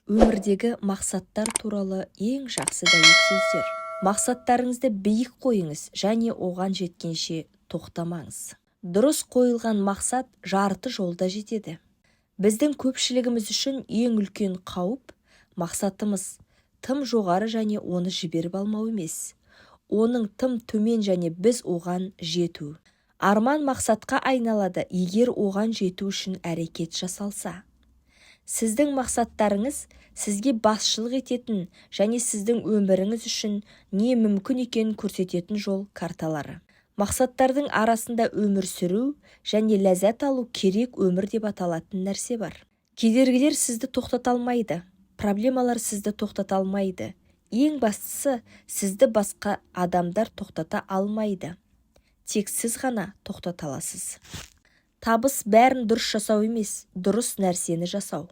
Өмірдегі мақсаттар туралы ең жақсы дәйек сөздер. Мақсаттарыңызды биік қойыңыз және оған жеткенше тоқтамаңыз. Дұрыс қойылған мақсат жарты жолда жетеді. Біздің көпшілігіміз үшін ең үлкен қауіп мақсатымыз тым жоғары және оны жіберіп алмау емес. Оның тым төмен және біз оған жету. Арман мақсатқа айналады егер оған жету үшін әрекет жасалса. Сіздің мақсаттарыңыз сізге басшылық ететін және сіздің өміріңіз үшін не мүмкін екенін көрсететін жол карталары. Мақсаттардың арасында өмір сүру және ләззат алу керек өмір деп аталатын нәрсе бар. Кедергілер сізді тоқтата алмайды, проблемалар сізді тоқтата алмайды. Ең бастысы, сізді басқа адамдар тоқтата алмайды. Тек сіз ғана тоқтата аласыз. Табыс бәрін дұрыс жасау емес, дұрыс нәрсені жасау.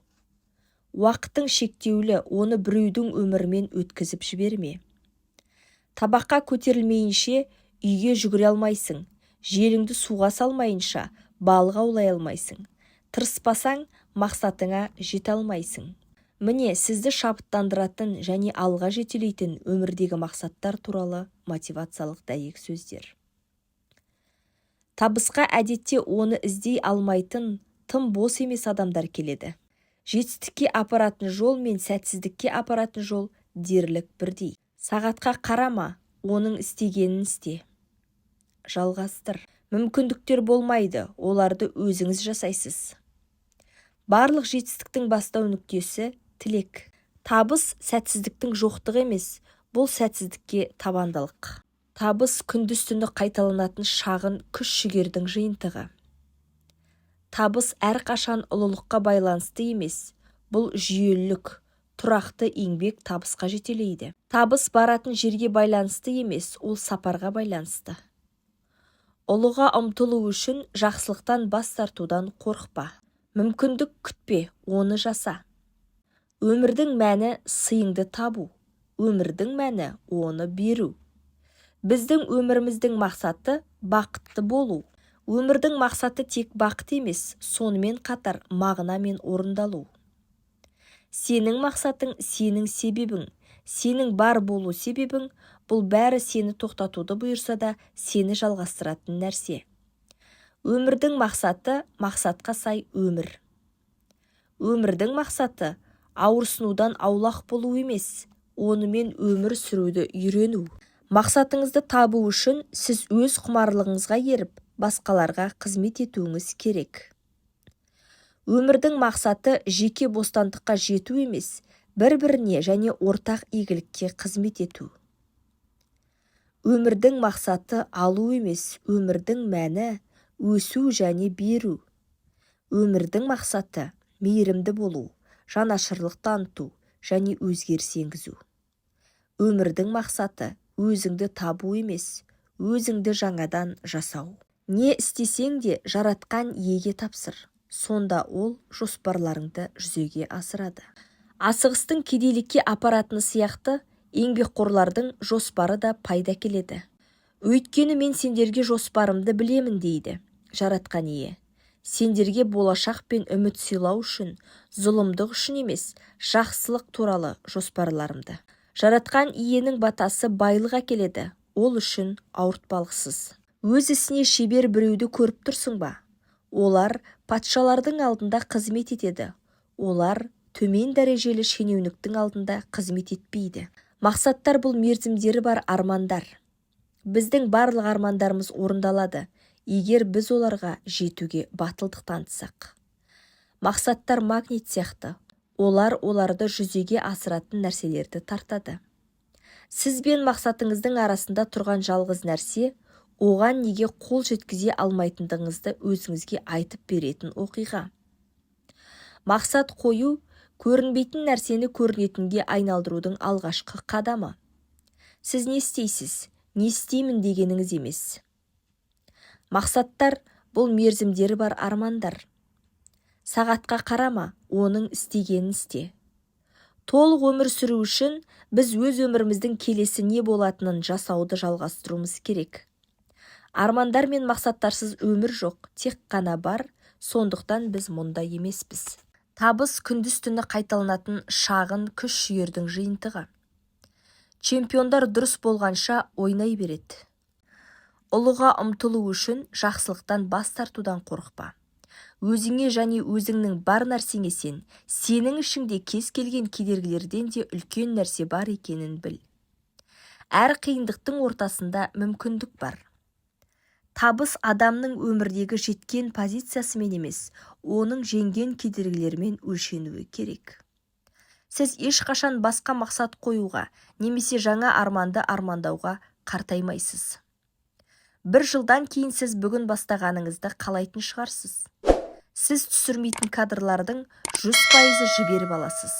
Уақытың шектеулі, оны біреудің өмірімен өткізіп жіберме. Табаққа көтерілмейінше үйге жүгіре алмайсың. Желіңді суға салмайынша балық аулай алмайсың. Тырыспасаң, мақсатыңа жете алмайсың. Міне, сізді шабыттандыратын және алға жетелейтін өмірдегі мақсаттар туралы мотивациялық дәйек сөздер. Табысқа әдетте оны іздей алмайтын, тым бос емес адамдар келеді. Жетістікке апаратын жол мен сәтсіздікке апаратын жол дерлік бірдей. Сағатқа қарама, оның істегенін істе. Жалғастыр. Мүмкіндіктер болмайды, оларды өзіңіз жасайсыз. Барлық жетістіктің бастау нүктесі тілек. Табыс сәтсіздіктің жоқтығы емес, бұл сәтсіздікке табандылық. Табыс күндіз-түні қайталанатын шағын күш-жігердің жиынтығы. Табыс әрқашан ұлылыққа байланысты емес, бұл жүйелілік, тұрақты еңбек табысқа жетелейді. Табыс баратын жерге байланысты емес, ол сапарға байланысты. Ұлыға ұмтылу үшін жақсылықтан бас тартудан қорықпа. Мүмкіндік күтпе, оны жаса. Өмірдің мәні сыйыңды табу, өмірдің мәні оны беру. Біздің өміріміздің мақсаты бақытты болу. Өмірдің мақсаты тек бақыт емес, сонымен қатар мағына мен орындалу. Сенің мақсатың сенің себебің, сенің бар болу себебің, бұл бәрі сені тоқтатуды бұйырса да сені жалғастыратын нәрсе. Өмірдің мақсаты мақсатқа сай өмір. Өмірдің мақсаты ауырсынудан аулақ болу емес, онымен өмір сүруді үйрену. Мақсатыңызды табу үшін сіз өз құмарлығыңызға еріп, басқаларға қызмет етуіңіз керек. Өмірдің мақсаты жеке бостандыққа жету емес, бір-біріне және ортақ игілікке қызмет ету. Өмірдің мақсаты алу емес, өмірдің мәні өсу және беру. Өмірдің мақсаты мейірімді болу, жанашырлық таныту және өзгеріс енгізу. Өмірдің мақсаты өзіңді табу емес, өзіңді жаңадан жасау. Не істесең де жаратқан иеге тапсыр, сонда ол жоспарларыңды жүзеге асырады. Асығыстың кедейлікке апаратыны сияқты, еңбекқорлардың жоспары да пайда келеді. Өйткені мен сендерге жоспарымды білемін дейді жаратқан ие. Сендерге болашақ пен үміт сыйлау үшін, зұлымдық үшін емес, жақсылық туралы жоспарларымды. Жаратқан иенің батасы байлық әкеледі, ол үшін ауыртпалықсыз. Өз ісіне шебер біреуді көріп тұрсың ба? Олар патшалардың алдында қызмет етеді. Олар төмен дәрежелі шенеуніктің алдында қызмет етпейді. Мақсаттар бұл мерзімдері бар армандар. Біздің барлық армандарымыз орындалады, егер біз оларға жетуге батылдық танытсақ. Мақсаттар магнит сияқты. Олар оларды жүзеге асыратын нәрселерді тартады. Сіз бен мақсатыңыздың арасында тұрған жалғыз нәрсе, оған неге қол жеткізе алмайтындығыңызды өзіңізге айтып беретін оқиға. Мақсат қою, көрінбейтін нәрсені көрінетінге айналдырудың алғашқы қадамы. Сіз не істейсіз, не істеймін дегеніңіз емес. Мақсаттар бұл мерзімдері бар армандар. Сағатқа қарама, оның істегенін істе. Толық өмір сүру үшін біз өз өміріміздің келесі не болатынын жасауды жалғастыруымыз керек. Армандар мен мақсаттарсыз өмір жоқ, тек қана бар, сондықтан біз мұнда емеспіз. Табыс күндіз-түні қайталанатын шағын күш-жігердің жиынтығы. Чемпиондар дұрыс болғанша ойнай береді. Ұлыға ұмтылу үшін жақсылықтан бас тартудан қорықпа. Өзіңе және өзіңнің бар нәрсеңе сен, сенің ішіңде кез келген кедергілерден де үлкен нәрсе бар екенін біл. Әр қиындықтың ортасында мүмкіндік бар. Табыс адамның өмірдегі жеткен позициясымен емес, оның жеңген кедергілермен өлшенуі керек. Сіз ешқашан басқа мақсат қоюға, немесе жаңа арманды армандауға қартаймайсыз. Бір жылдан кейін сіз бүгін бастағаныңызды қалайтын шығарсыз. Сіз түсірмейтін кадрлардың 100% жіберіп аласыз.